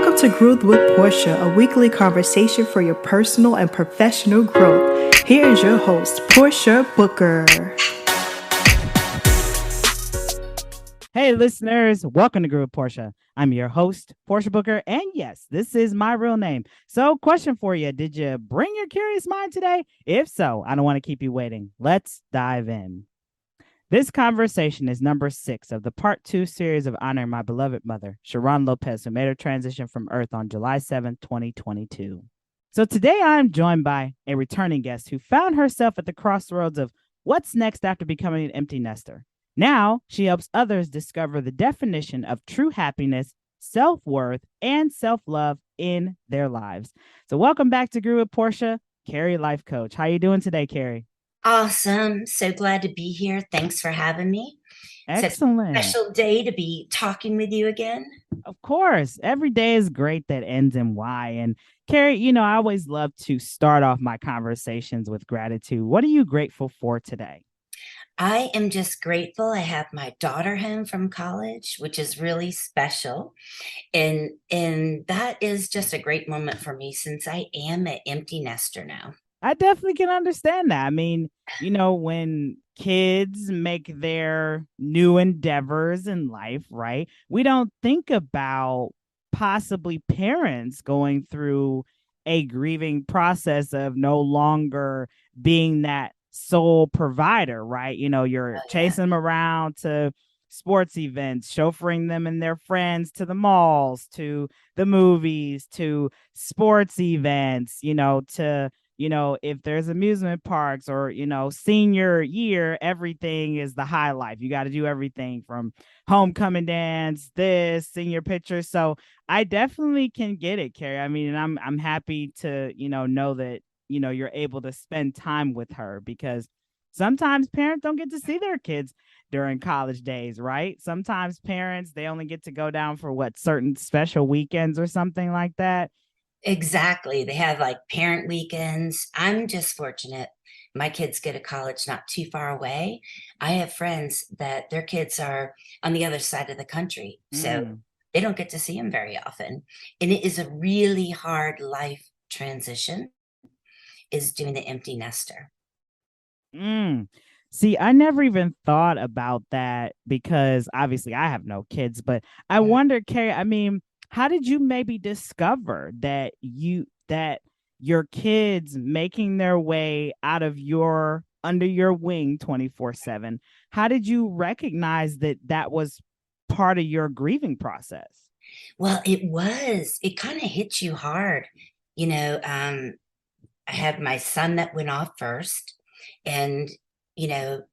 Welcome to Growth with Portia, a weekly conversation for your personal and professional growth. Here is your host, Portia Booker. Hey, listeners, welcome to Growth with Portia. I'm your host, Portia Booker, and yes, this is my real name. So, question for you, did you bring your curious mind today? If so, I don't want to keep you waiting. Let's dive in. This conversation is number 6 of the part 2 series of honoring my beloved mother, Sharonne Lopez, who made her transition from Earth on July 7th, 2022. So today I'm joined by a returning guest who found herself at the crossroads of what's next after becoming an empty nester. Now she helps others discover the definition of true happiness, self-worth, and self-love in their lives. So welcome back to Grow with Portia, Kerry Life Coach. How you doing today, Kerry? Awesome. So glad to be here. Thanks for having me. Excellent. It's a special day to be talking with you again. Of course, every day is great that ends in Y. And Kerry, I always love to start off my conversations with gratitude. What are you grateful for today? I am just grateful I have my daughter home from college, which is really special. And that is just a great moment for me since I am an empty nester now. I definitely can understand that. I mean, when kids make their new endeavors in life, right? We don't think about possibly parents going through a grieving process of no longer being that sole provider, right? You're chasing them around to sports events, chauffeuring them and their friends to the malls, to the movies, to sports events, if there's amusement parks or, senior year, everything is the highlight. You got to do everything from homecoming dance, this, senior pictures. So I definitely can get it, Kerry. I mean, and I'm happy to, know that, you're able to spend time with her because sometimes parents don't get to see their kids during college days, right? Sometimes parents, they only get to go down for certain special weekends or something like that. Exactly. They have like parent weekends. I'm just fortunate. My kids go to college not too far away. I have friends that their kids are on the other side of the country. So they don't get to see them very often. And it is a really hard life transition is doing the empty nester. See, I never even thought about that because obviously I have no kids, but I wonder, Carrie, I mean, how did you maybe discover that your kids making their way out of under your wing 24/7? How did you recognize that was part of your grieving process? Well, it kind of hits you hard. I had my son that went off first, and, you know,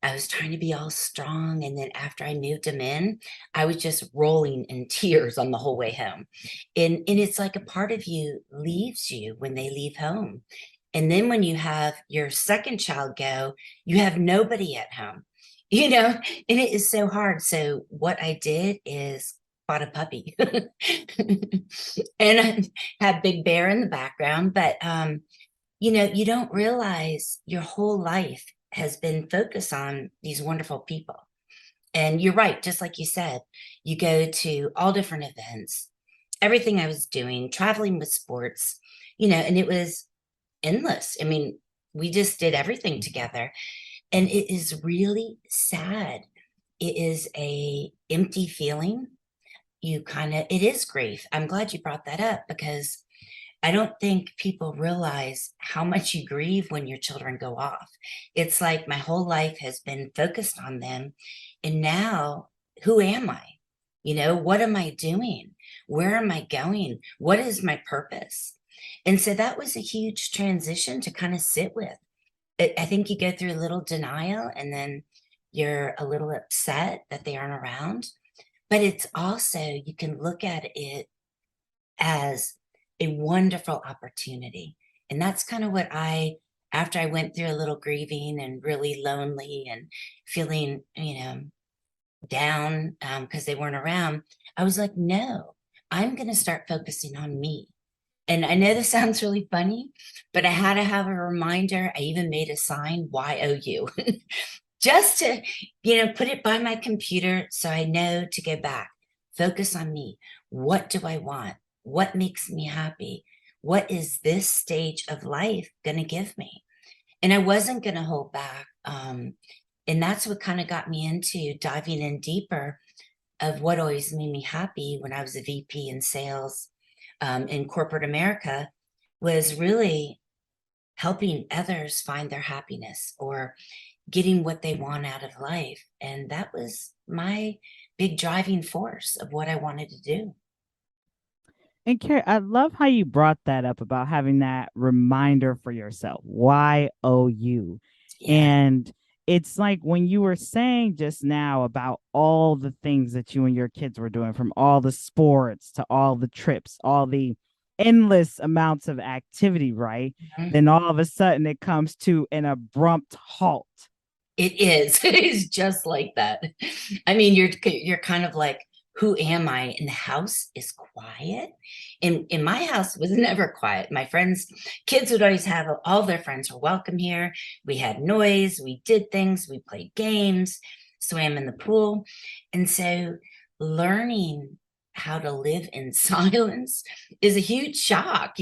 I was trying to be all strong. And then after I moved him in, I was just rolling in tears on the whole way home. And it's like a part of you leaves you when they leave home. And then when you have your second child go, you have nobody at home, and it is so hard. So what I did is bought a puppy and I had Big Bear in the background. But, you don't realize your whole life has been focused on these wonderful people. And you're right, just like you said, you go to all different events, everything I was doing, traveling with sports, and it was endless. I mean, we just did everything together. And it is really sad. It is a empty feeling. It is grief. I'm glad you brought that up because I don't think people realize how much you grieve when your children go off. It's like my whole life has been focused on them. And now, who am I? What am I doing? Where am I going? What is my purpose? And so that was a huge transition to kind of sit with. I think you go through a little denial and then you're a little upset that they aren't around. But it's also, you can look at it as a wonderful opportunity. And that's kind of after I went through a little grieving and really lonely and feeling, down because they weren't around, I was like, no, I'm going to start focusing on me. And I know this sounds really funny, but I had to have a reminder. I even made a sign, YOU, just to, put it by my computer so I know to go back, focus on me. What do I want? What makes me happy? What is this stage of life going to give me? And I wasn't going to hold back. And that's what kind of got me into diving in deeper of what always made me happy when I was a VP in sales in corporate America, was really helping others find their happiness or getting what they want out of life. And that was my big driving force of what I wanted to do. And Carrie, I love how you brought that up about having that reminder for yourself. YOU. Yeah. And it's like when you were saying just now about all the things that you and your kids were doing, from all the sports to all the trips, all the endless amounts of activity, right? Mhm. Then all of a sudden it comes to an abrupt halt. It is. It is just like that. I mean, you're kind of like, who am I? And the house is quiet. And in my house was never quiet. My friends, kids would always have, all their friends were welcome here. We had noise, we did things, we played games, swam in the pool. And so learning how to live in silence is a huge shock,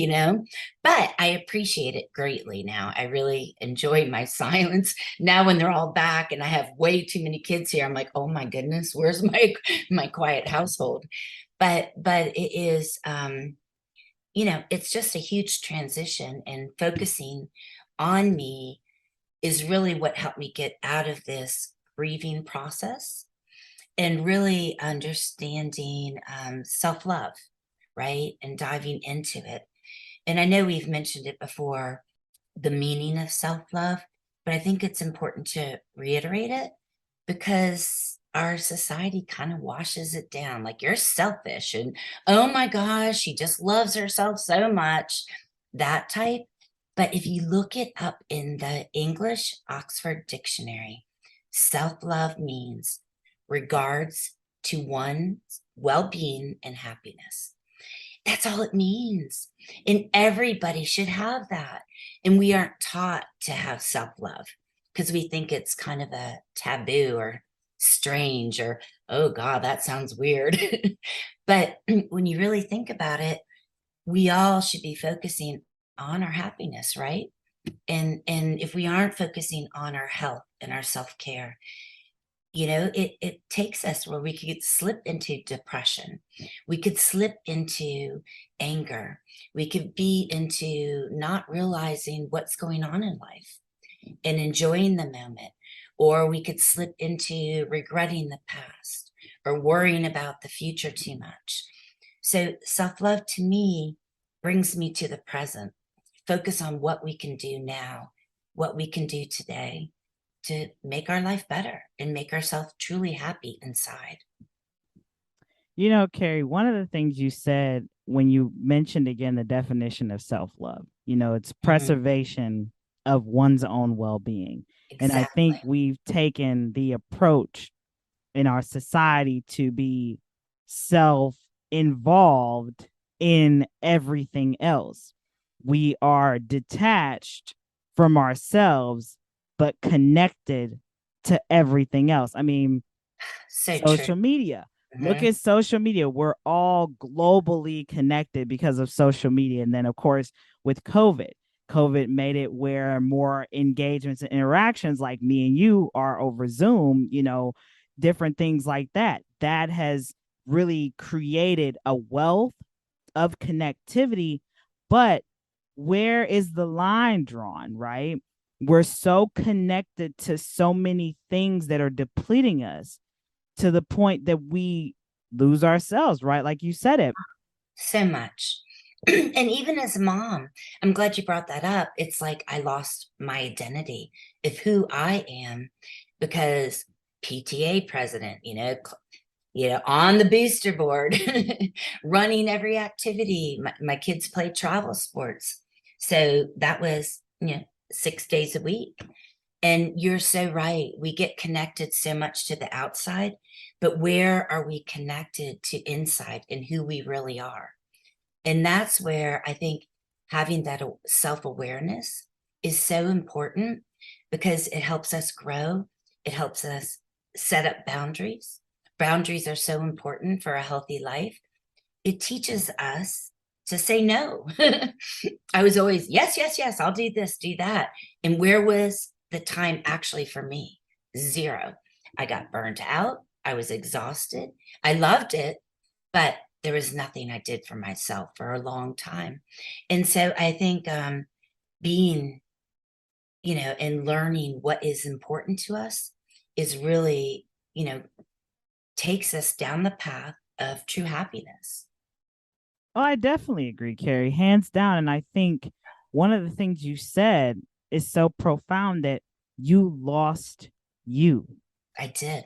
but I appreciate it greatly now. I really enjoy my silence now when they're all back and I have way too many kids here. I'm like, oh my goodness, where's my quiet household? But it is, it's just a huge transition, and focusing on me is really what helped me get out of this grieving process and really understanding self-love, right? And diving into it. And I know we've mentioned it before, the meaning of self-love, but I think it's important to reiterate it because our society kind of washes it down like, you're selfish and, oh my gosh, she just loves herself so much, that type. But if you look it up in the English Oxford Dictionary, self-love means regards to one's well-being and happiness. That's all it means. And everybody should have that. And we aren't taught to have self-love because we think it's kind of a taboo or strange or, oh God, that sounds weird. But when you really think about it, we all should be focusing on our happiness, right? And if we aren't focusing on our health and our self-care, it takes us where we could slip into depression. We could slip into anger. We could be into not realizing what's going on in life and enjoying the moment. Or we could slip into regretting the past or worrying about the future too much. So self-love to me brings me to the present. Focus on what we can do now, what we can do today to make our life better and make ourselves truly happy inside. Carrie, one of the things you said when you mentioned again the definition of self-love, it's preservation of one's own well-being. Exactly. And I think we've taken the approach in our society to be self-involved in everything else. We are detached from ourselves, but connected to everything else. I mean, social media. Look at social media. We're all globally connected because of social media. And then, of course, with COVID made it where more engagements and interactions like me and you are over Zoom, different things like that. That has really created a wealth of connectivity. But where is the line drawn, right? We're so connected to so many things that are depleting us to the point that we lose ourselves, right? Like you said it. So much. And even as a mom, I'm glad you brought that up. It's like I lost my identity of who I am because PTA president, on the booster board, running every activity. My kids play travel sports. So that was, 6 days a week. And you're so right. We get connected so much to the outside, but where are we connected to inside and who we really are? And that's where I think having that self-awareness is so important because it helps us grow. It helps us set up boundaries. Boundaries are so important for a healthy life. it teaches us to say no. I was always, yes, yes, yes, I'll do this, do that. And where was the time actually for me? Zero. I got burnt out. I was exhausted. I loved it, but there was nothing I did for myself for a long time. And so I think being, and learning what is important to us is really, takes us down the path of true happiness. Oh, I definitely agree, Kerry, hands down. And I think one of the things you said is so profound that you lost you. I did.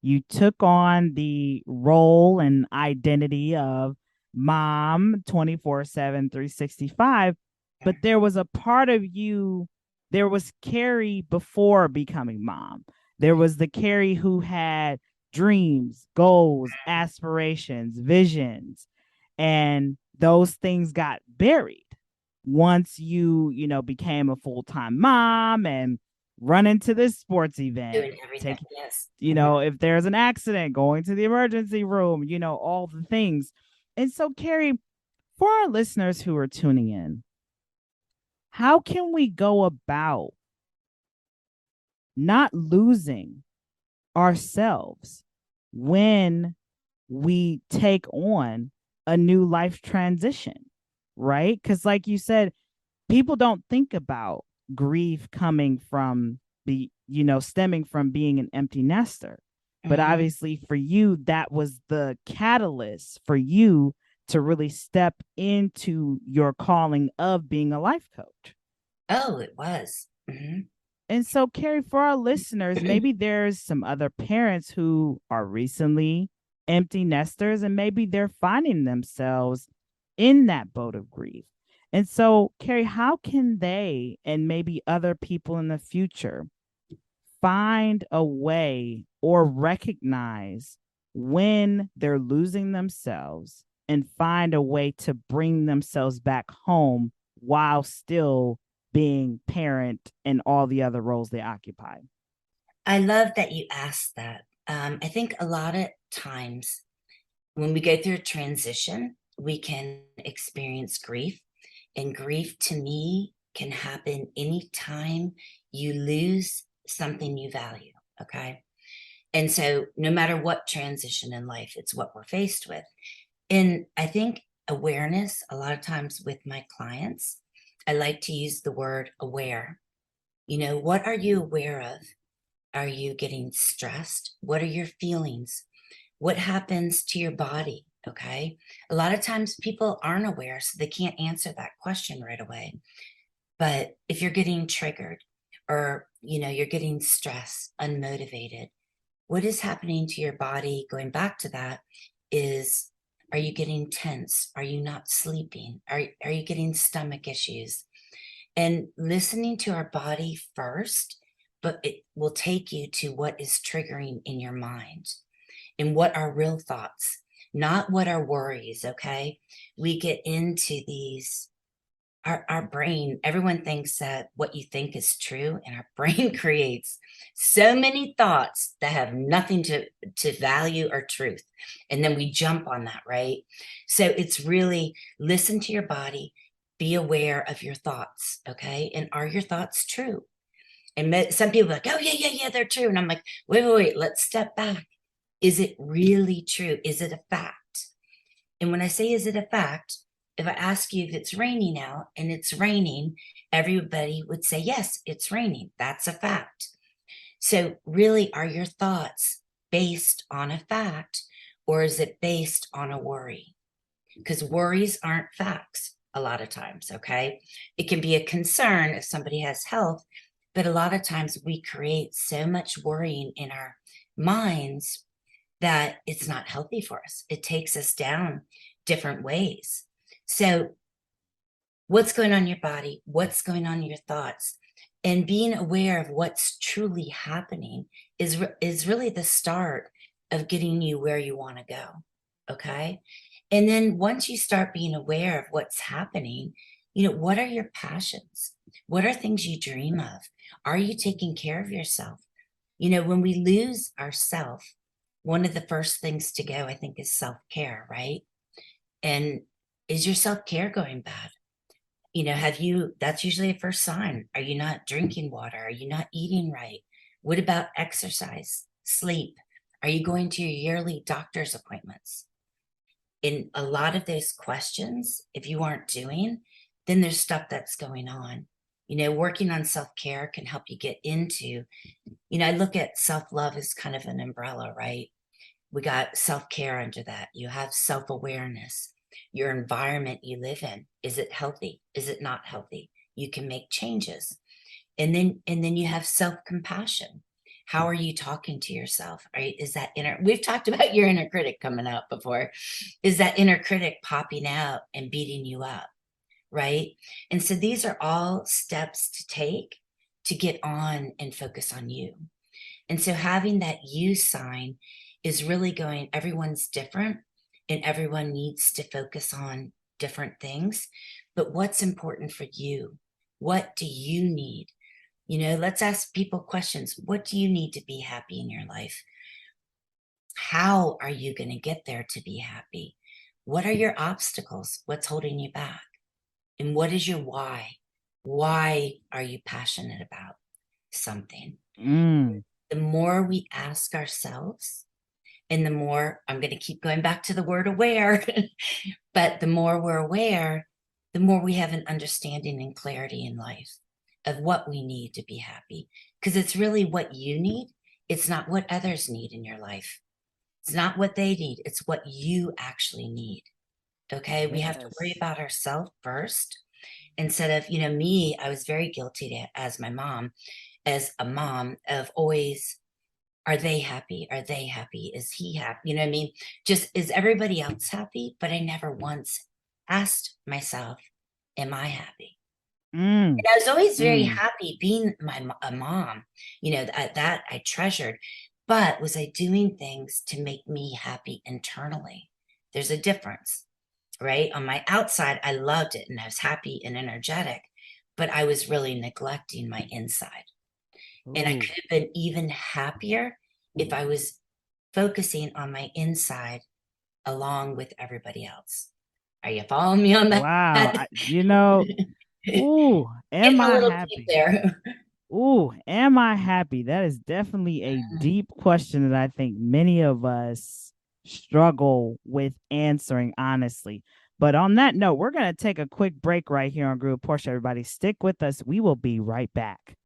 You took on the role and identity of mom 24/7, 365. But there was a part of you, there was Kerry before becoming mom. There was the Kerry who had dreams, goals, aspirations, visions, and those things got buried once you became a full-time mom and run into this sports event, Doing everything. take, Yes. if there's an accident, going to the emergency room, all the things. And so, Kerry, for our listeners who are tuning in, how can we go about not losing ourselves when we take on a new life transition, right? Because, like you said, people don't think about grief coming from stemming from being an empty nester. But obviously, for you, that was the catalyst for you to really step into your calling of being a life coach. Oh, it was. And so, Kerry, for our listeners, maybe there's some other parents who are recently empty nesters, and maybe they're finding themselves in that boat of grief. And so, Kerry, how can they and maybe other people in the future find a way or recognize when they're losing themselves and find a way to bring themselves back home while still being parent and all the other roles they occupy? I love that you asked that. I think a lot of times when we go through a transition, we can experience grief. And grief to me can happen anytime you lose something you value. Okay. And so no matter what transition in life, it's what we're faced with. And I think awareness, a lot of times with my clients, I like to use the word aware. What are you aware of? Are you getting stressed? What are your feelings? What happens to your body? Okay. A lot of times people aren't aware, so they can't answer that question right away. But if you're getting triggered or, you're getting stressed, unmotivated, what is happening to your body? Going back to that is, are you getting tense? Are you not sleeping? Are you getting stomach issues? And listening to our body first, but it will take you to what is triggering in your mind and what are real thoughts, not what are worries. Okay. We get into these, our brain, everyone thinks that what you think is true, and our brain creates so many thoughts that have nothing to value or truth. And then we jump on that, right? So it's really listen to your body, be aware of your thoughts. Okay. And are your thoughts true? And some people are like, oh yeah, yeah, yeah, they're true. And I'm like, wait, let's step back. Is it really true? Is it a fact? And when I say, is it a fact? If I ask you if it's raining out and it's raining, everybody would say, yes, it's raining. That's a fact. So really, are your thoughts based on a fact, or is it based on a worry? Because worries aren't facts a lot of times, okay? It can be a concern if somebody has health, but a lot of times we create so much worrying in our minds that it's not healthy for us. It takes us down different ways. So what's going on in your body? What's going on in your thoughts? And being aware of what's truly happening is really the start of getting you where you want to go. Okay. And then once you start being aware of what's happening, what are your passions? What are things you dream of? Are you taking care of yourself? When we lose ourself, one of the first things to go, I think, is self-care, right? And is your self-care going bad? That's usually a first sign. Are you not drinking water? Are you not eating right? What about exercise, sleep? Are you going to your yearly doctor's appointments? In a lot of those questions, if you aren't doing, then there's stuff that's going on. Working on self-care can help you get into, I look at self-love as kind of an umbrella, right? We got self-care under that. You have self-awareness, your environment you live in. Is it healthy? Is it not healthy? You can make changes. And then you have self-compassion. How are you talking to yourself? Right? Is that we've talked about your inner critic coming out before. Is that inner critic popping out and beating you up? Right? And so these are all steps to take to get on and focus on you. And so having that you sign is really everyone's different and everyone needs to focus on different things. But what's important for you? What do you need? Let's ask people questions. What do you need to be happy in your life? How are you going to get there to be happy? What are your obstacles? What's holding you back? And what is your why? Why are you passionate about something? The more we ask ourselves, and the more, I'm going to keep going back to the word aware, but the more we're aware, the more we have an understanding and clarity in life of what we need to be happy. Because it's really what you need. It's not what others need in your life. It's not what they need. It's what you actually need. Okay. We have to worry about ourselves first instead of, me, I was very guilty as a mom of always, are they happy? Are they happy? Is he happy? You know what I mean? Just, is everybody else happy? But I never once asked myself, am I happy? And I was always very happy being a mom, that I treasured. But was I doing things to make me happy internally? There's a difference, right? On my outside, I loved it and I was happy and energetic, but I was really neglecting my inside. And I could have been even happier if I was focusing on my inside along with everybody else. Are you following me on that? Wow. Am Getting a I little happy? deep there. Am I happy? That is definitely a deep question that I think many of us struggle with answering honestly. But on that note, we're going to take a quick break right here on Groove Portia. Everybody, stick with us. We will be right back.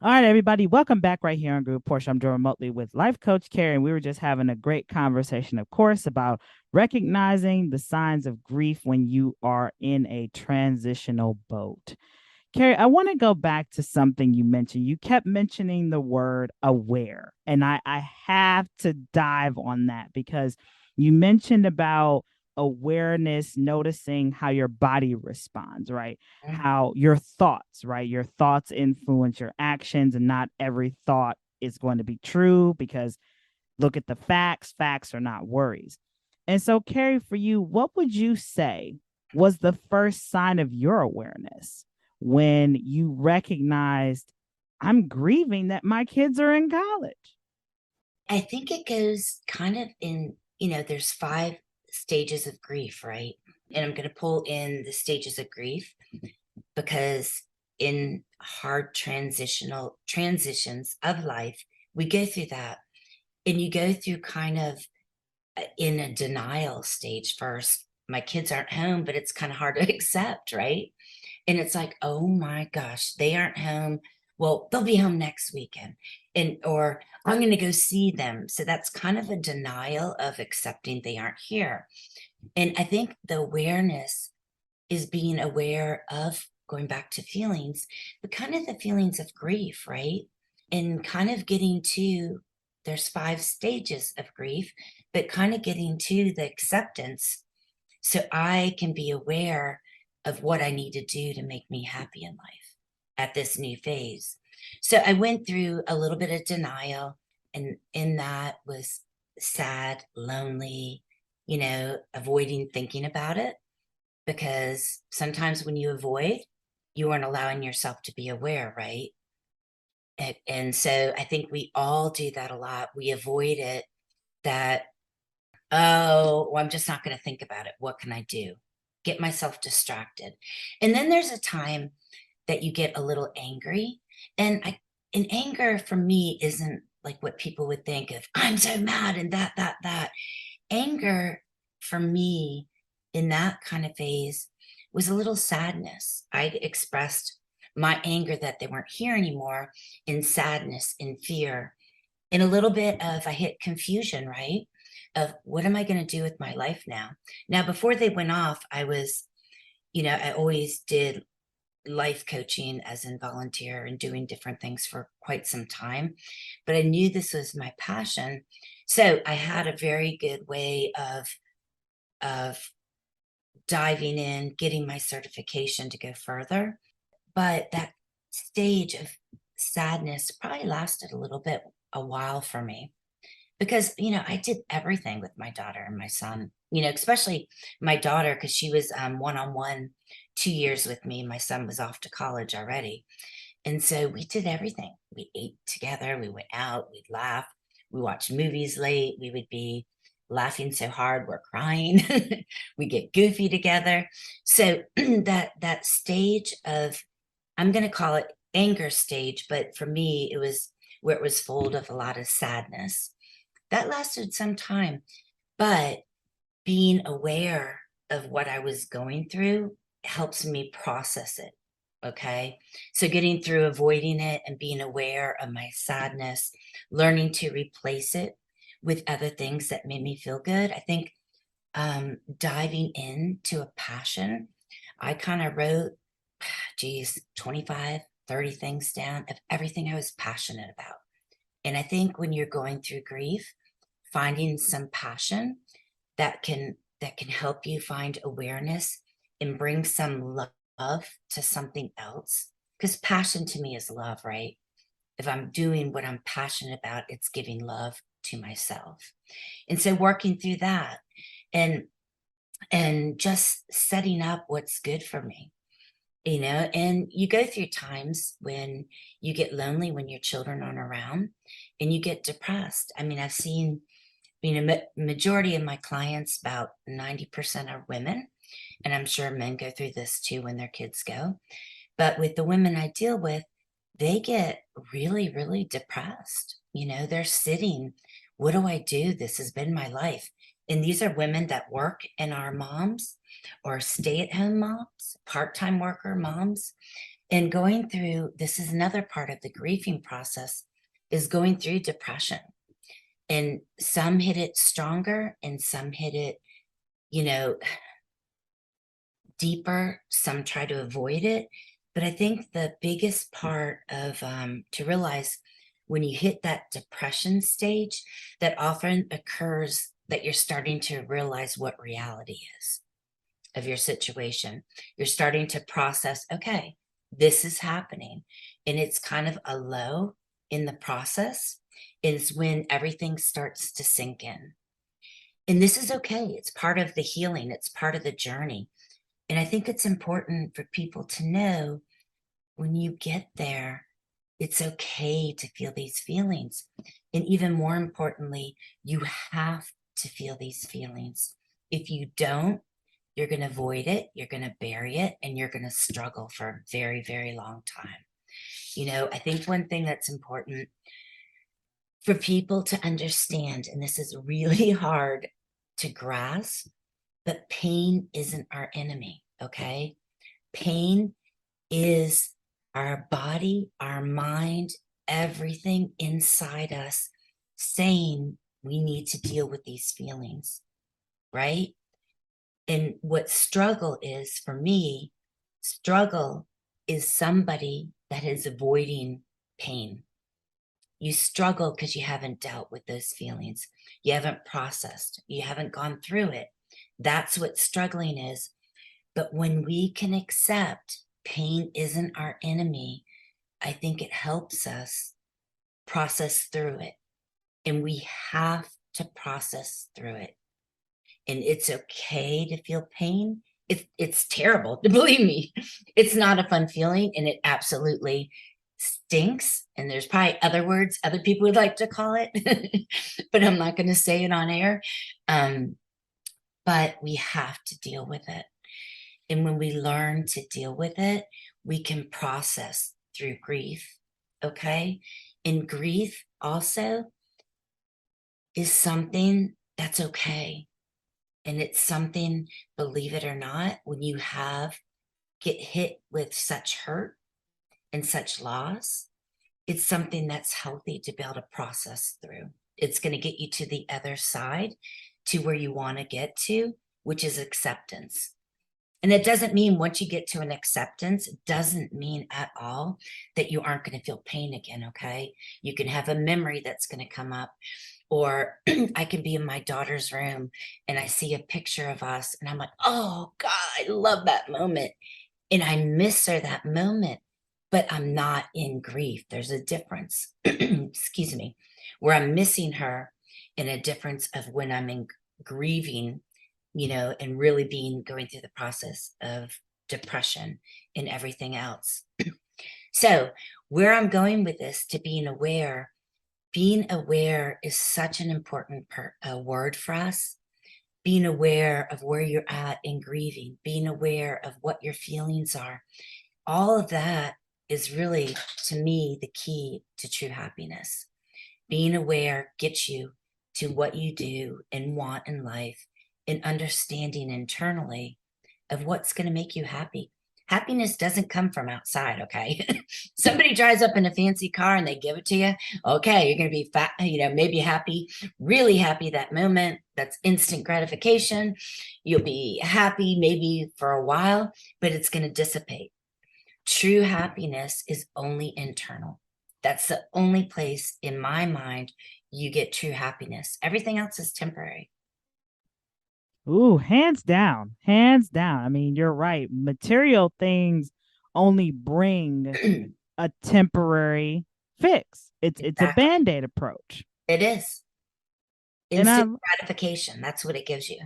All right, everybody, welcome back right here on Groove Portia. I'm joined remotely with Life Coach Kerry, and we were just having a great conversation, of course, about recognizing the signs of grief when you are in a transitional boat. Kerry, I want to go back to something you mentioned. You kept mentioning the word aware, and I have to dive on that because you mentioned about awareness, noticing how your body responds, right? How your thoughts, right? Your thoughts influence your actions, and not every thought is going to be true because look at the facts. Facts are not worries. And so, Kerry, for you, what would you say was the first sign of your awareness when you recognized I'm grieving that my kids are in college? I think it goes kind of in, there's 5 stages of grief, right? And I'm going to pull in the stages of grief because in hard transitions of life, we go through that. And you go through kind of in a denial stage first. My kids aren't home, but it's kind of hard to accept, right? And it's like, oh my gosh, they aren't home. Well, they'll be home next weekend. Or I'm going to go see them. So that's kind of a denial of accepting they aren't here. And I think the awareness is being aware of, going back to feelings, but kind of the feelings of grief, right? And kind of getting to, there's 5 stages of grief, but kind of getting to the acceptance so I can be aware of what I need to do to make me happy in life at this new phase. So I went through a little bit of denial, and in that was sad, lonely, avoiding thinking about it, because sometimes when you avoid, you aren't allowing yourself to be aware, right? And so I think we all do that a lot. We avoid it, that, oh, well, I'm just not going to think about it. What can I do? Get myself distracted. And then there's a time that you get a little angry. And anger for me isn't like what people would think of, I'm so mad and that. Anger for me in that kind of phase was a little sadness. I expressed my anger that they weren't here anymore in sadness, in fear, in a little bit of, I hit confusion, right? Of what am I going to do with my life now? Now, before they went off, I was, I always did life coaching as in volunteer and doing different things for quite some time, but I knew this was my passion. So I had a very good way of diving in, getting my certification to go further. But that stage of sadness probably lasted a while for me, because, I did everything with my daughter and my son, especially my daughter, because she was one-on-one 2 years with me. My son was off to college already. And so we did everything. We ate together, we went out, we'd laugh, we watched movies late, we would be laughing so hard we're crying. We get goofy together. So that stage of, I'm going to call it anger stage, but for me it was where it was full of a lot of sadness. That lasted some time, but being aware of what I was going through helps me process it. Okay. So getting through avoiding it and being aware of my sadness, learning to replace it with other things that made me feel good. I think diving into a passion, I kind of wrote, 25, 30 things down of everything I was passionate about. And I think when you're going through grief, finding some passion that can help you find awareness and bring some love to something else, because passion to me is love, right? If I'm doing what I'm passionate about, it's giving love to myself. And so working through that, and just setting up what's good for me, and you go through times when you get lonely, when your children aren't around, and you get depressed. I mean, I've seen, majority of my clients, about 90% are women, and I'm sure men go through this too when their kids go. But with the women I deal with, they get really, really depressed. They're sitting, what do I do? This has been my life. And these are women that work and are moms, or stay-at-home moms, part-time worker moms. And going through, this is another part of the grieving process, is going through depression. And some hit it stronger and some hit it, deeper. Some try to avoid it. But I think the biggest part of, to realize, when you hit that depression stage, that often occurs that you're starting to realize what reality is of your situation. You're starting to process, okay, this is happening. And it's kind of a low in the process, is when everything starts to sink in. And this is okay. It's part of the healing. It's part of the journey. And I think it's important for people to know, when you get there, it's okay to feel these feelings. And even more importantly, you have to feel these feelings. If you don't, you're going to avoid it, you're going to bury it, and you're going to struggle for a very, very long time. I think one thing that's important for people to understand, and this is really hard to grasp, but pain isn't our enemy, okay? Pain is our body, our mind, everything inside us saying we need to deal with these feelings, right? And what struggle is for me, struggle is somebody that is avoiding pain. You struggle because you haven't dealt with those feelings. You haven't processed. You haven't gone through it. That's what struggling is. But when we can accept pain isn't our enemy, I think it helps us process through it. And we have to process through it. And it's okay to feel pain. It's terrible, believe me. It's not a fun feeling, and it absolutely stinks. And there's probably other words other people would like to call it, but I'm not going to say it on air. But we have to deal with it. And when we learn to deal with it, we can process through grief. Okay. And grief also is something that's okay. And it's something, believe it or not, when you get hit with such hurt and such loss, it's something that's healthy to be able to process through. It's going to get you to the other side, to where you want to get to, which is acceptance. And it doesn't mean once you get to an acceptance, it doesn't mean at all that you aren't going to feel pain again, okay? You can have a memory that's going to come up. Or I can be in my daughter's room and I see a picture of us and I'm like, oh God, I love that moment. And I miss her that moment, but I'm not in grief. There's a difference, excuse me, where I'm missing her, and a difference of when I'm in grieving, and really going through the process of depression and everything else. So where I'm going with this, to being aware is such an important word for us. Being aware of where you're at in grieving, being aware of what your feelings are. All of that is really, to me, the key to true happiness. Being aware gets you to what you do and want in life, and understanding internally of what's going to make you happy. Happiness doesn't come from outside, okay? Somebody drives up in a fancy car and they give it to you. Okay, you're going to be fat, maybe happy, really happy that moment. That's instant gratification. You'll be happy maybe for a while, but it's going to dissipate. True happiness is only internal. That's the only place in my mind you get true happiness. Everything else is temporary. Ooh, hands down, hands down. I mean, you're right. Material things only bring a temporary fix. It's a Exactly. Band-Aid approach. It is. And Instant gratification. That's what it gives you.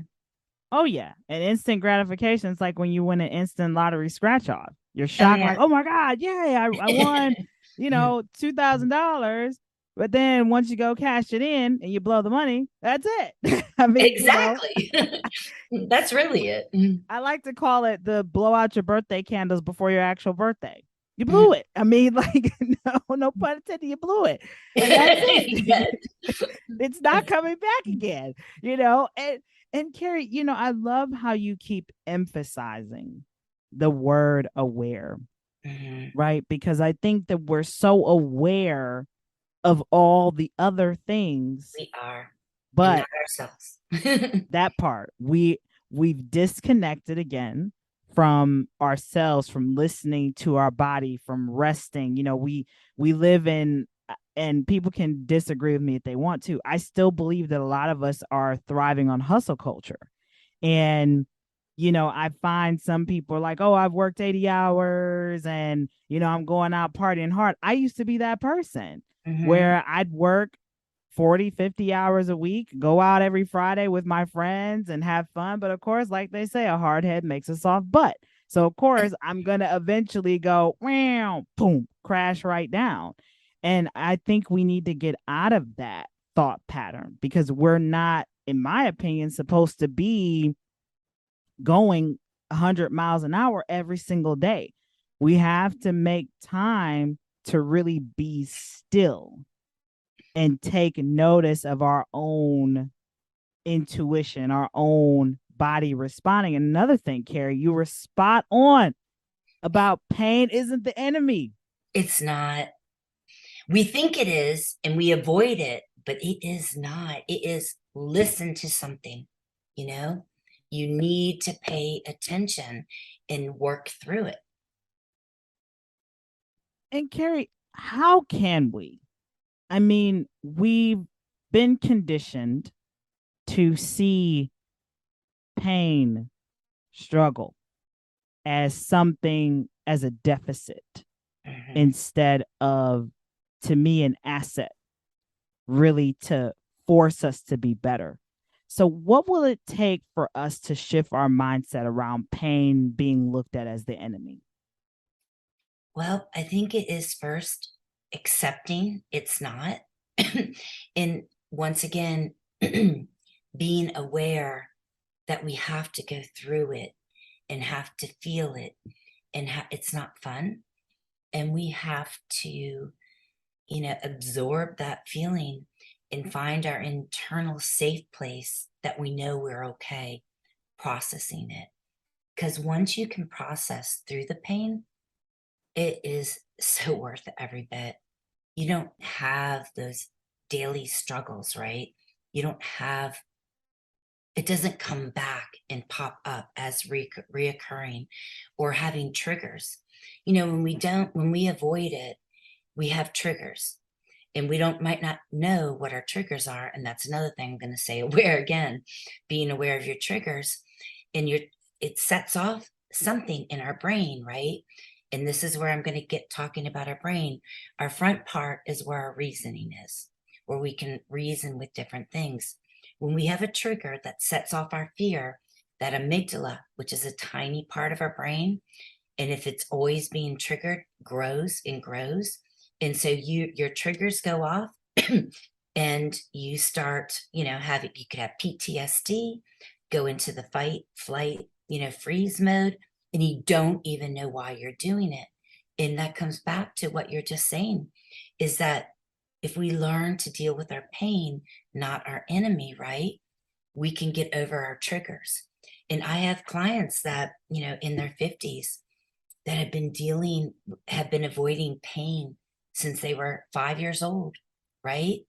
oh yeah, and instant gratification is like when you win an instant lottery scratch off. You're Oh, shocked, yeah. like, oh my God, yay, I won, $2,000. But then once you go cash it in and you blow the money, that's it. I mean, Exactly. That's really it. I like to call it the blow out your birthday candles before your actual birthday. You blew it. I mean, like, no pun intended, you blew it. And that's it. It's not coming back again, And Kerry, I love how you keep emphasizing the word aware, right? Because I think that we're so aware of all the other things. We are, but not ourselves. That part, we've disconnected again from ourselves, from listening to our body, from resting. We live in, and people can disagree with me if they want to, I still believe that a lot of us are thriving on hustle culture. And I find some people are like, oh, I've worked 80 hours and I'm going out partying hard. I used to be that person where I'd work 40, 50 hours a week, go out every Friday with my friends and have fun. But of course, like they say, a hard head makes a soft butt. So of course, I'm going to eventually go, wow, boom, crash right down. And I think we need to get out of that thought pattern, because we're not, in my opinion, supposed to be going 100 miles an hour every single day. We have to make time to really be still and take notice of our own intuition, our own body responding. And another thing, Kerry, you were spot on about pain isn't the enemy. It's not. We think it is and we avoid it, but it is not. It is, listen to something, you need to pay attention and work through it. And Kerry, how can we I mean, we've been conditioned to see pain, struggle as something, as a deficit, instead of, to me, an asset, really to force us to be better. So what will it take for us to shift our mindset around pain being looked at as the enemy? Well, I think it is first accepting it's not. And once again, being aware that we have to go through it and have to feel it, and it's not fun. And we have to, absorb that feeling and find our internal safe place that we know we're okay processing it. Because once you can process through the pain, it is so worth every bit. You don't have those daily struggles, right? You don't have, it doesn't come back and pop up as reoccurring or having triggers. When we avoid it, we have triggers, and we might not know what our triggers are. And that's another thing I'm going to say, aware again, being aware of your triggers, and it sets off something in our brain, right? And this is where I'm going to get talking about our brain. Our front part is where our reasoning is, where we can reason with different things. When we have a trigger that sets off our fear, that amygdala, which is a tiny part of our brain, and if it's always being triggered, grows and grows. And so your triggers go off and you start, you could have PTSD, go into the fight, flight, freeze mode, and you don't even know why you're doing it. And that comes back to what you're just saying, is that if we learn to deal with our pain, not our enemy, right, we can get over our triggers. And I have clients that, in their 50s, that have been avoiding pain since they were 5 years old, right?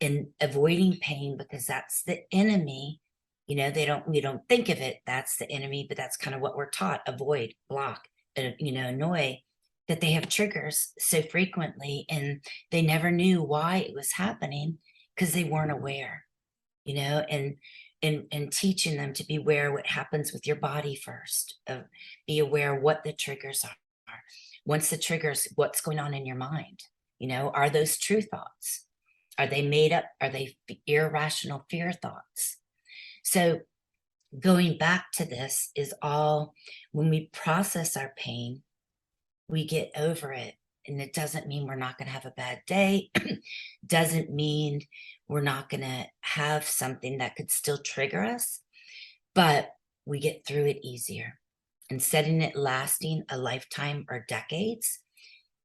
And avoiding pain because that's the enemy. We don't think of it, that's the enemy, but that's kind of what we're taught: avoid, block, annoy. That they have triggers so frequently, and they never knew why it was happening because they weren't aware, and teaching them to be aware what happens with your body first, be aware what the triggers are. Once the triggers, what's going on in your mind? Are those true thoughts? Are they made up? Are they irrational fear thoughts? So going back to this is all, when we process our pain, we get over it. And it doesn't mean we're not going to have a bad day. Doesn't mean we're not going to have something that could still trigger us, but we get through it easier. And setting it lasting a lifetime or decades,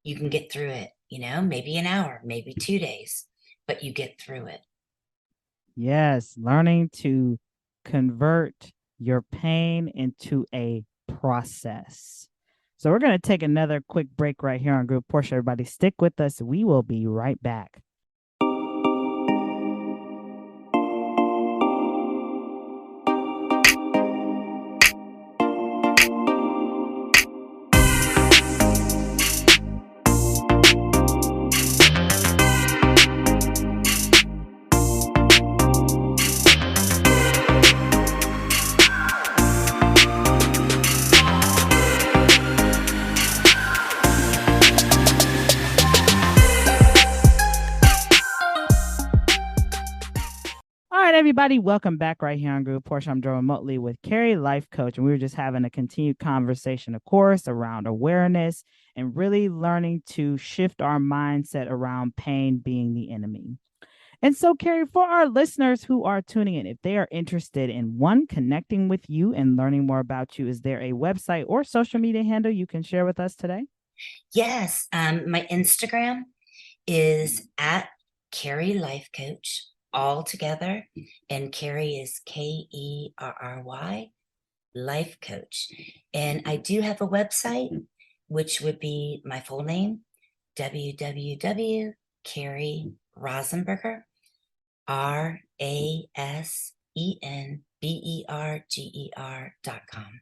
you can get through it, maybe an hour, maybe 2 days, but you get through it. Yes, learning to convert your pain into a process. So we're going to take another quick break right here on Group Portia. Everybody stick with us. We will be right back. Everybody, welcome back right here on Group Portia. I'm Joe remotely with Kerry Life Coach, and we were just having a continued conversation, of course, around awareness and really learning to shift our mindset around pain being the enemy. And so, Kerry, for our listeners who are tuning in, if they are interested in connecting with you and learning more about you, is there a website or social media handle you can share with us today? Yes, my Instagram is at Kerry Life Coach, all together, and Kerry is Kerry Life Coach. And I do have a website, which would be my full name, www.kerryrosenberger, RASENBERGER.com.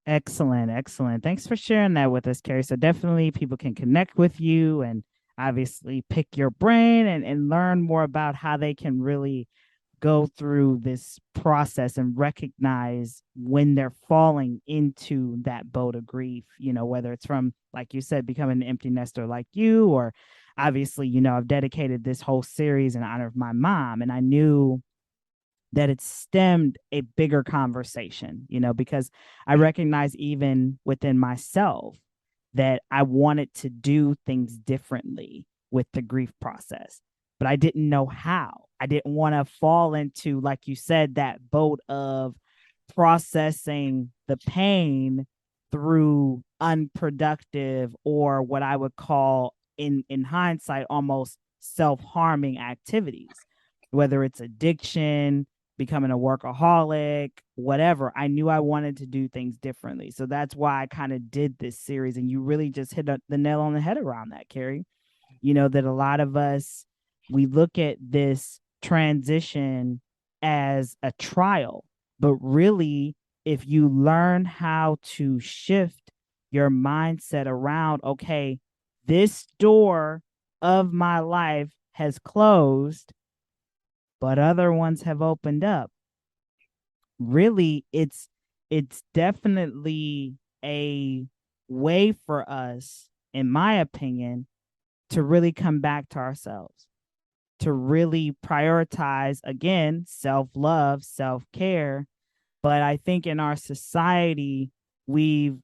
Excellent, excellent. Thanks for sharing that with us, Kerry. So definitely people can connect with you and obviously pick your brain and learn more about how they can really go through this process and recognize when they're falling into that boat of grief, whether it's from, like you said, becoming an empty nester like you, or obviously, I've dedicated this whole series in honor of my mom. And I knew that it stemmed a bigger conversation, because I recognize even within myself that I wanted to do things differently with the grief process, but I didn't know how. I didn't want to fall into, like you said, that boat of processing the pain through unproductive, or what I would call in hindsight almost self-harming activities, whether it's addiction, becoming a workaholic, whatever. I knew I wanted to do things differently. So that's why I kind of did this series. And you really just hit the nail on the head around that, Kerry. That a lot of us, we look at this transition as a trial, but really, if you learn how to shift your mindset around, okay, this door of my life has closed, but other ones have opened up. Really, it's definitely a way for us, in my opinion, to really come back to ourselves, to really prioritize, again, self-love, self-care. But I think in our society, we've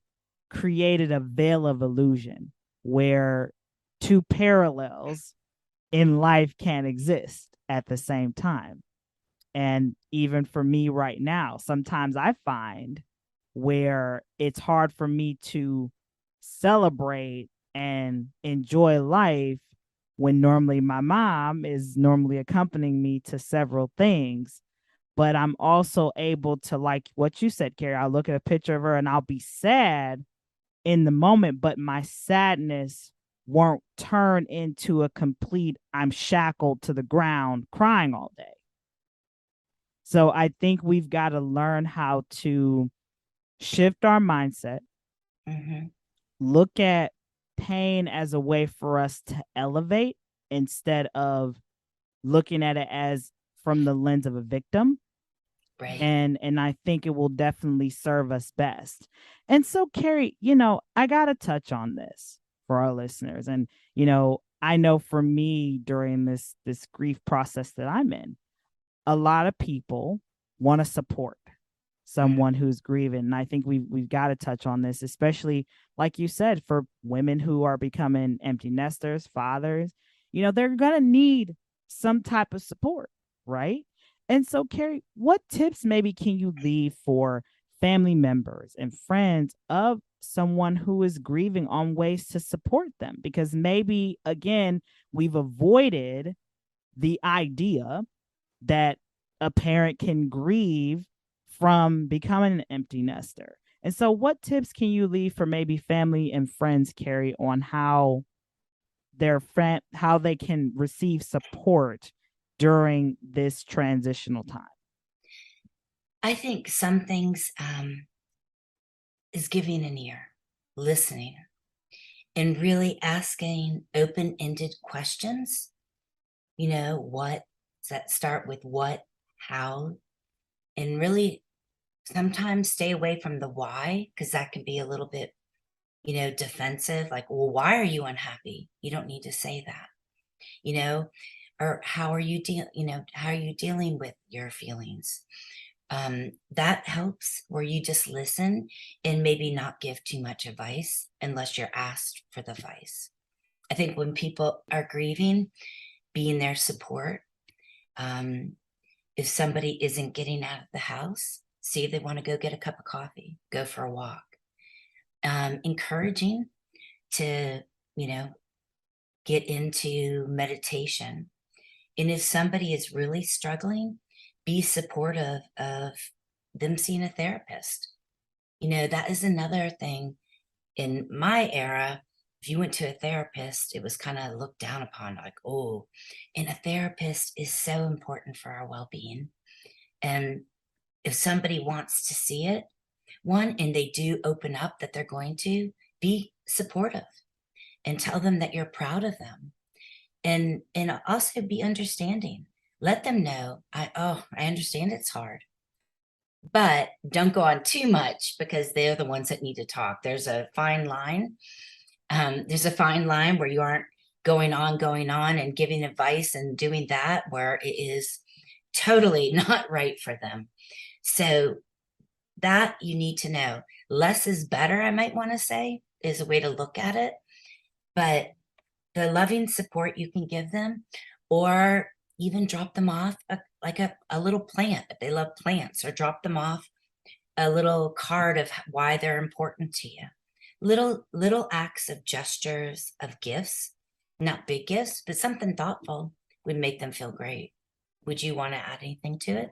created a veil of illusion where two parallels in life can't exist at the same time. And even for me right now, sometimes I find where it's hard for me to celebrate and enjoy life when normally my mom is normally accompanying me to several things. But I'm also able to, like what you said, Kerry, I'll look at a picture of her and I'll be sad in the moment, but my sadness won't turn into a complete, I'm shackled to the ground crying all day. So I think we've got to learn how to shift our mindset, look at pain as a way for us to elevate instead of looking at it as from the lens of a victim. Right. And I think it will definitely serve us best. And so, Kerry, I got to touch on this for our listeners. And, I know for me during this grief process that I'm in, a lot of people want to support someone who's grieving. And I think we've got to touch on this, especially like you said, for women who are becoming empty nesters, fathers, they're going to need some type of support, right? And so, Kerry, what tips maybe can you leave for family members and friends of someone who is grieving on ways to support them? Because maybe, again, we've avoided the idea that a parent can grieve from becoming an empty nester. And so what tips can you leave for maybe family and friends, Kerry, on how how they can receive support during this transitional time? I think some things is giving an ear, listening, and really asking open-ended questions. What does that start with? What, how, and really sometimes stay away from the why, because that can be a little bit, defensive. Like, well, why are you unhappy? You don't need to say that, or how are you how are you dealing with your feelings? That helps, where you just listen and maybe not give too much advice unless you're asked for the advice. I think when people are grieving, being their support. If somebody isn't getting out of the house, see if they want to go get a cup of coffee, go for a walk. Encouraging to, get into meditation. And if somebody is really struggling, be supportive of them seeing a therapist. That is another thing. In my era, if you went to a therapist, it was kind of looked down upon, like, oh, and a therapist is so important for our well-being. And if somebody wants to see it, One, and they do open up that they're going to be supportive and tell them that you're proud of them, and also be understanding. Let them know, I understand it's hard, but don't go on too much because they're the ones that need to talk. There's a fine line. There's a fine line where you aren't going on and giving advice and doing that where it is totally not right for them. So that you need to know. Less is better, I might want to say, is a way to look at it. But the loving support you can give them, or even drop them off like a little plant if they love plants, or drop them off a little card of why they're important to you. Little acts of gestures of gifts, not big gifts, but something thoughtful would make them feel great. Would you want to add anything to it?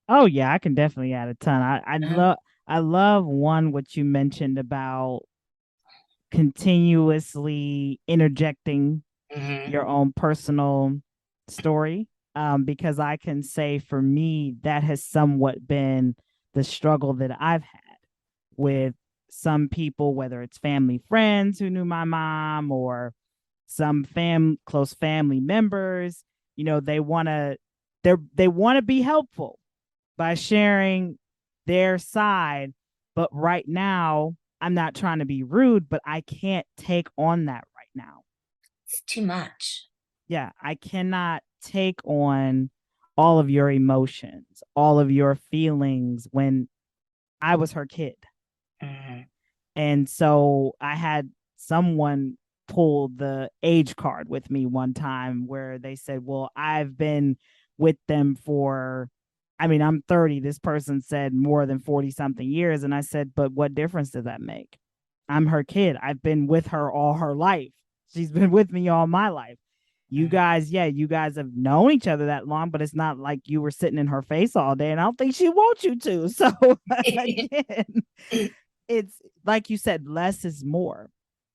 Oh yeah, I can definitely add a ton. Uh-huh. I love one what you mentioned about continuously interjecting Mm-hmm. your own personal story. Because I can say for me, that has somewhat been the struggle that I've had with some people, whether it's family friends who knew my mom or some close family members. You know, they want to be helpful by sharing their side, but right now I'm not trying to be rude, but I can't take on that right now. It's too much. Yeah, I cannot take on all of your emotions, all of your feelings when I was her kid. Mm-hmm. And so I had someone pull the age card with me one time where they said, well, I've been with them for, I mean, I'm 30. This person said more than 40 something years. And I said, but what difference does that make? I'm her kid. I've been with her all her life. She's been with me all my life. You guys, yeah, you guys have known each other that long, but it's not like you were sitting in her face all day. And I don't think she wants you to. So again, it's like you said, less is more.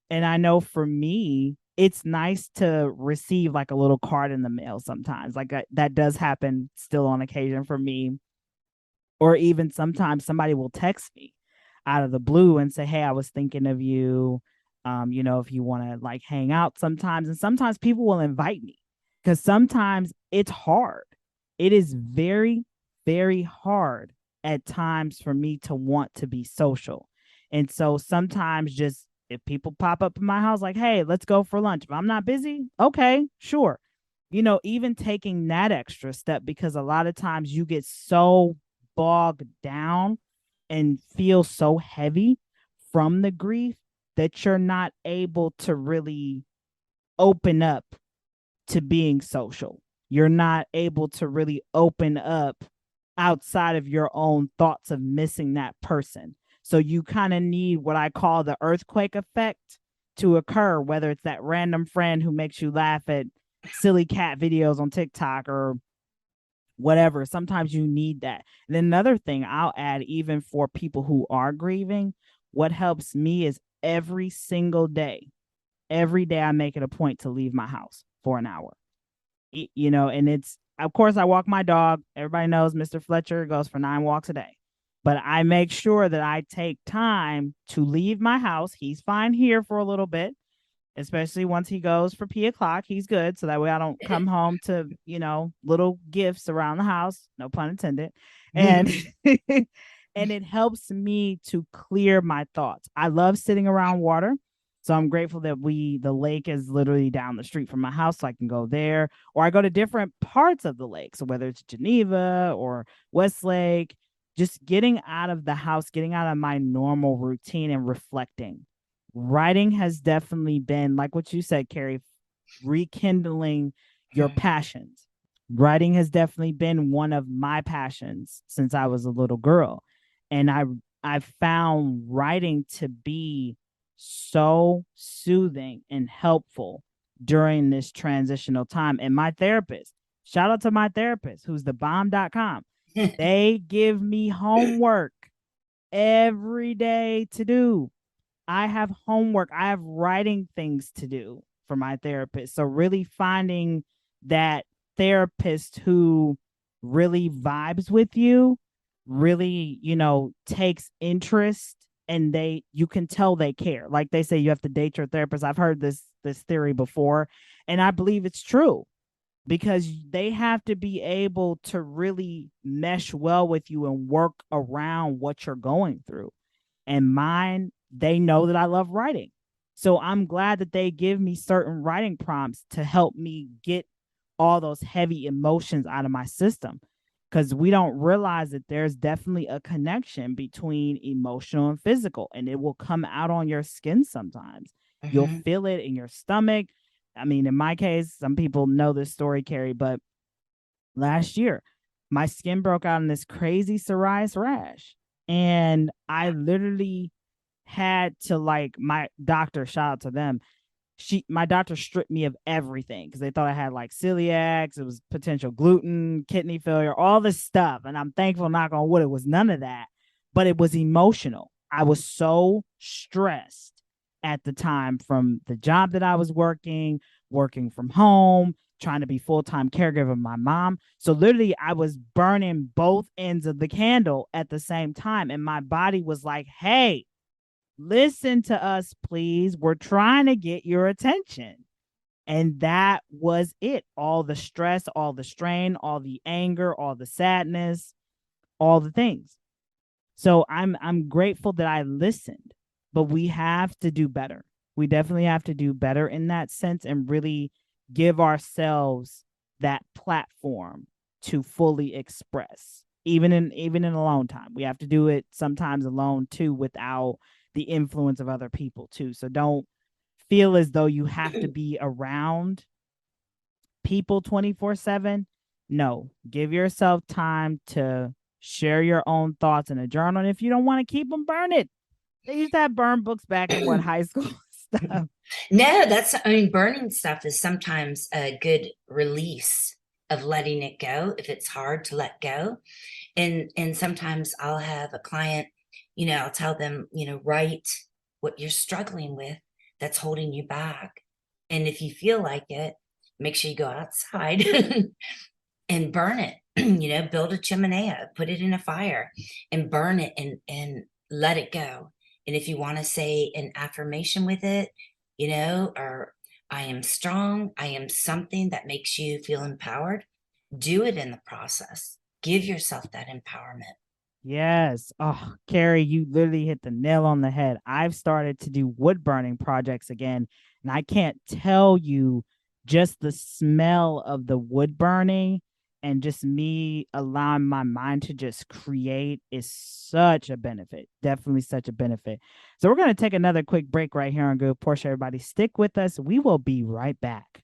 And I know for me, it's nice to receive like a little card in the mail sometimes. Like that does happen still on occasion for me. Or even sometimes somebody will text me out of the blue and say, hey, I was thinking of you. If you want to like hang out sometimes. And sometimes people will invite me because sometimes it's hard. It is very, very hard at times for me to want to be social. And so sometimes just if people pop up in my house, like, hey, let's go for lunch. If I'm not busy, okay, sure. Even taking that extra step, because a lot of times you get so bogged down and feel so heavy from the grief that you're not able to really open up to being social. You're not able to really open up outside of your own thoughts of missing that person. So you kind of need what I call the earthquake effect to occur, whether it's that random friend who makes you laugh at silly cat videos on TikTok or whatever. Sometimes you need that. And then another thing I'll add, even for people who are grieving, what helps me is every day I make it a point to leave my house for an hour. And it's, of course, I walk my dog. Everybody knows Mr. Fletcher goes for 9 walks a day. But I make sure that I take time to leave my house. He's fine here for a little bit, especially once he goes for p o'clock. He's good. So that way I don't come home to, little gifts around the house, no pun intended. And and it helps me to clear my thoughts. I love sitting around water. So I'm grateful that the lake is literally down the street from my house. So I can go there, or I go to different parts of the lake. So whether it's Geneva or Westlake, just getting out of the house, getting out of my normal routine and reflecting. Writing has definitely been, like what you said, Kerry, rekindling your passions. Writing has definitely been one of my passions since I was a little girl. And I found writing to be so soothing and helpful during this transitional time. And my therapist, shout out to my therapist, who's thebomb.com. They give me homework every day to do. I have homework. I have writing things to do for my therapist. So really finding that therapist who really vibes with you really, takes interest, and you can tell they care. Like they say, you have to date your therapist. I've heard this theory before, and I believe it's true, because they have to be able to really mesh well with you and work around what you're going through. And mine, they know that I love writing. So I'm glad that they give me certain writing prompts to help me get all those heavy emotions out of my system. Because we don't realize that there's definitely a connection between emotional and physical, and it will come out on your skin sometimes. You'll feel it in your stomach. I mean, in my case, some people know this story, Kerry, but last year, my skin broke out in this crazy psoriasis rash. And I literally had to, like, my doctor, shout out to them, my doctor stripped me of everything because they thought I had like celiac, it was potential gluten, kidney failure, all this stuff. And I'm thankful, knock on wood, it was none of that, but it was emotional. I was so stressed at the time from the job that I was working from home, trying to be full-time caregiver of my mom. So literally I was burning both ends of the candle at the same time. And my body was like, hey, listen to us, please. We're trying to get your attention. And that was it. All the stress, all the strain, all the anger, all the sadness, all the things. So I'm grateful that I listened, but we have to do better. We definitely have to do better in that sense and really give ourselves that platform to fully express, even in alone time. We have to do it sometimes alone too, without the influence of other people too. So don't feel as though you have to be around people 24/7. No, give yourself time to share your own thoughts in a journal. And if you don't want to keep them, burn it. They used to have burn books back in high school stuff. No, burning stuff is sometimes a good release of letting it go if it's hard to let go. And sometimes I'll have a client, I'll tell them, write what you're struggling with that's holding you back. And if you feel like it, make sure you go outside and burn it, build a chimenea, put it in a fire and burn it and let it go. And if you want to say an affirmation with it, or I am strong, I am something that makes you feel empowered, do it in the process. Give yourself that empowerment. Yes. Oh, Kerry, you literally hit the nail on the head. I've started to do wood burning projects again, and I can't tell you, just the smell of the wood burning and just me allowing my mind to just create is such a benefit. Definitely such a benefit. So we're going to take another quick break right here on Good Portia. Everybody stick with us. We will be right back.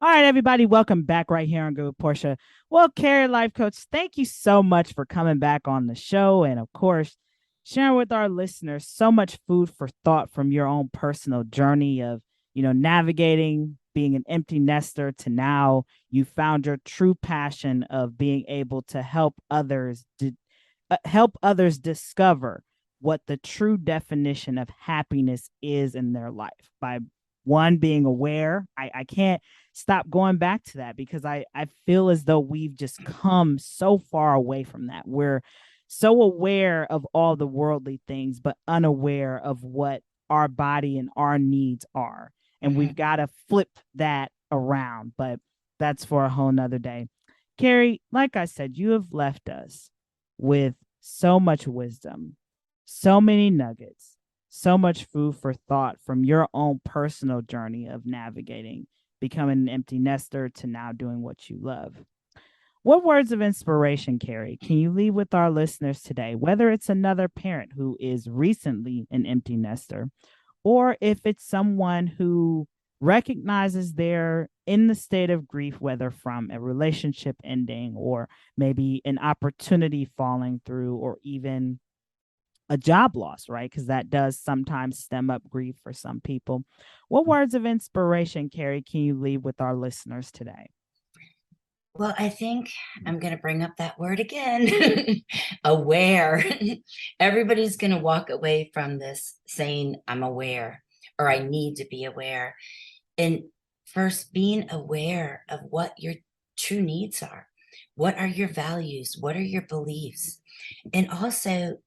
All right, everybody, welcome back right here on Good Portia. Well, Kerry Life Coach, thank you so much for coming back on the show. And of course, sharing with our listeners so much food for thought from your own personal journey of, navigating being an empty nester to now you found your true passion of being able to help others discover what the true definition of happiness is in their life by one, being aware. I can't stop going back to that because I feel as though we've just come so far away from that. We're so aware of all the worldly things, but unaware of what our body and our needs are. And we've got to flip that around, but that's for a whole nother day. Kerry, like I said, you have left us with so much wisdom, so many nuggets, so much food for thought from your own personal journey of navigating, becoming an empty nester to now doing what you love. What words of inspiration, Kerry, can you leave with our listeners today, whether it's another parent who is recently an empty nester, or if it's someone who recognizes they're in the state of grief, whether from a relationship ending or maybe an opportunity falling through or even a job loss, right? Because that does sometimes stem up grief for some people. What words of inspiration, Kerry, can you leave with our listeners today? Well, I think I'm going to bring up that word again. Aware. Everybody's going to walk away from this saying, I'm aware, or I need to be aware. And first, being aware of what your true needs are. What are your values? What are your beliefs? And also,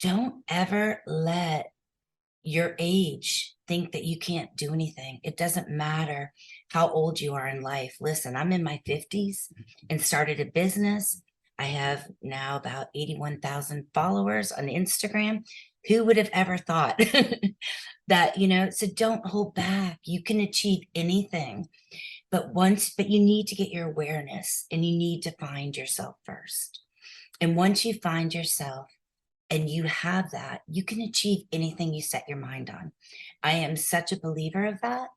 don't ever let your age think that you can't do anything. It doesn't matter how old you are in life. Listen, I'm in my 50s and started a business. I have now about 81,000 followers on Instagram. Who would have ever thought that, so don't hold back. You can achieve anything. But you need to get your awareness and you need to find yourself first. And once you find yourself, and you have that, you can achieve anything you set your mind on. I am such a believer of that,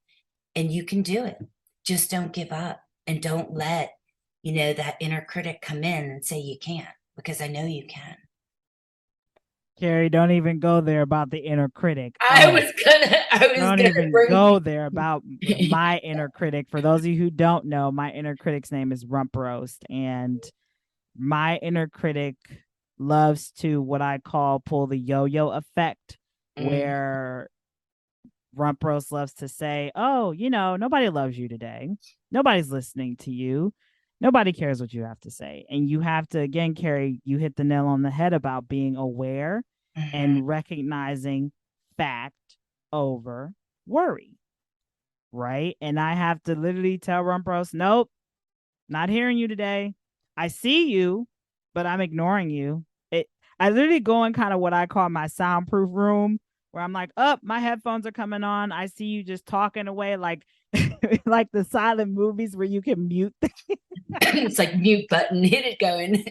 and you can do it. Just don't give up and don't let, that inner critic come in and say you can't, because I know you can. Kerry, don't even go there about the inner critic. I was don't gonna even go there about my inner critic. For those of you who don't know, my inner critic's name is Rump Roast, and my inner critic loves to what I call pull the yo-yo effect, where Rump Roast loves to say, oh, nobody loves you today. Nobody's listening to you. Nobody cares what you have to say. And you have to, again, Kerry, you hit the nail on the head about being aware and recognizing fact over worry. Right. And I have to literally tell Rump Roast, nope, not hearing you today. I see you, but I'm ignoring you. I literally go in kind of what I call my soundproof room, where I'm like, my headphones are coming on. I see you just talking away like like the silent movies where you can mute. It's like mute button, hit it going.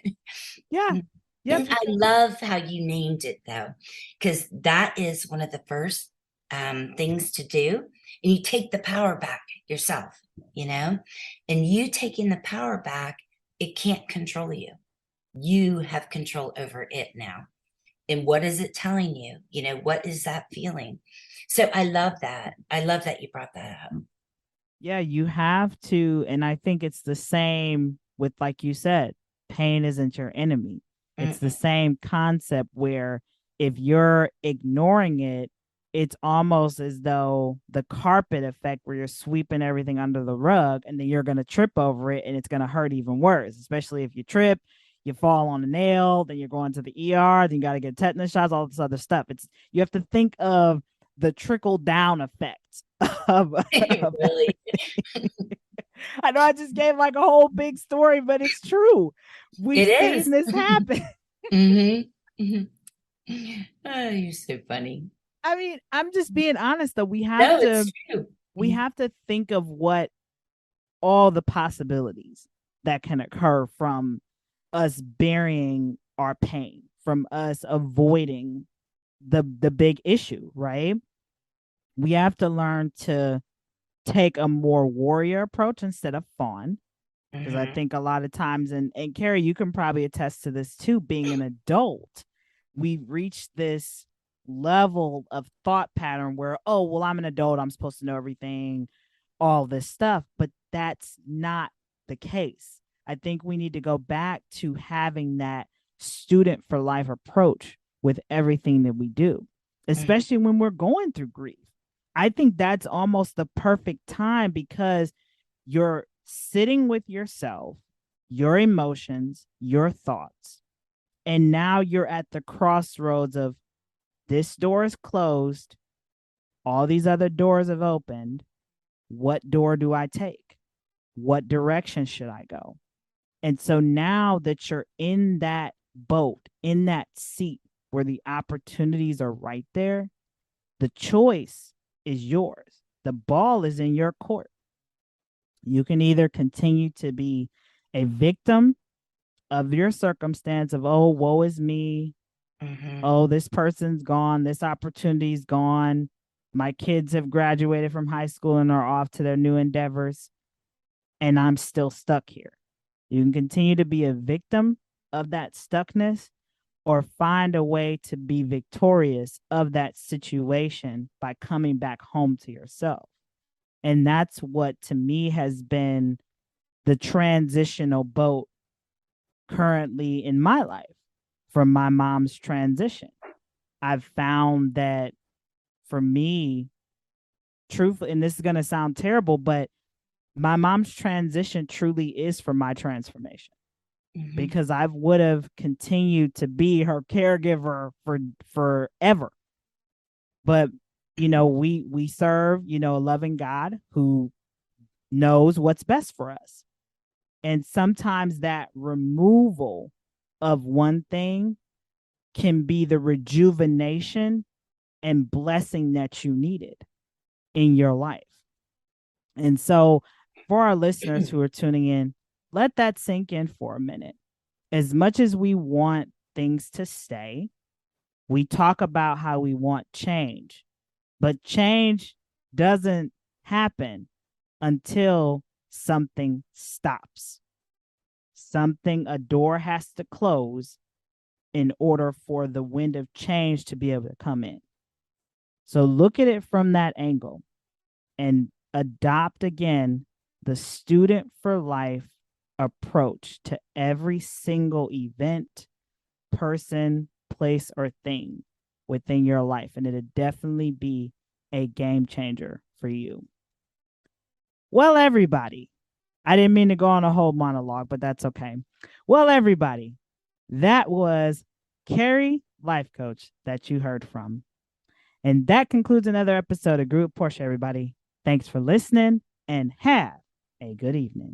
Yeah. Yep. I love how you named it, though, because that is one of the first things to do. And you take the power back yourself, and you taking the power back, it can't control you. You have control over it now. And what is it telling you? What is that feeling? So I love that. I love that you brought that up. Yeah, you have to. And I think it's the same with, like you said, pain isn't your enemy. It's the same concept where if you're ignoring it, it's almost as though the carpet effect where you're sweeping everything under the rug and then you're going to trip over it and it's going to hurt even worse, especially if you trip, you fall on a nail, then you're going to the ER, then you got to get tetanus shots, all this other stuff. You have to think of the trickle down effect of really. I know I just gave like a whole big story, but it's true. We've seen this happen. Oh, you're so funny. I mean, I'm just being honest though. We have to think of what all the possibilities that can occur from us burying our pain, from us avoiding the big issue, right? We have to learn to take a more warrior approach instead of fawn. Because I think a lot of times, and Kerry, you can probably attest to this too, being an adult, we've reached this level of thought pattern where, oh, well, I'm an adult, I'm supposed to know everything, all this stuff. But that's not the case. I think we need to go back to having that student for life approach with everything that we do, especially when we're going through grief. I think that's almost the perfect time because you're sitting with yourself, your emotions, your thoughts. And now you're at the crossroads of this door is closed. All these other doors have opened. What door do I take? What direction should I go? And so now that you're in that boat, in that seat where the opportunities are right there, the choice is yours. The ball is in your court. You can either continue to be a victim of your circumstance of, oh, woe is me. Oh, this person's gone. This opportunity's gone. My kids have graduated from high school and are off to their new endeavors, and I'm still stuck here. You can continue to be a victim of that stuckness or find a way to be victorious of that situation by coming back home to yourself. And that's what to me has been the transitional boat currently in my life from my mom's transition. I've found that for me, truthfully, and this is going to sound terrible, but my mom's transition truly is for my transformation. Because I would have continued to be her caregiver for forever. But we serve, a loving God who knows what's best for us. And sometimes that removal of one thing can be the rejuvenation and blessing that you needed in your life. And so for our listeners who are tuning in, let that sink in for a minute. As much as we want things to stay, we talk about how we want change, but change doesn't happen until something stops. A door has to close in order for the wind of change to be able to come in. So look at it from that angle and adopt again the student for life approach to every single event, person, place, or thing within your life. And it'll definitely be a game changer for you. Well, everybody, I didn't mean to go on a whole monologue, but that's okay. Well, everybody, that was Kerry Life Coach that you heard from. And that concludes another episode of Group Portia, everybody. Thanks for listening and have a good evening.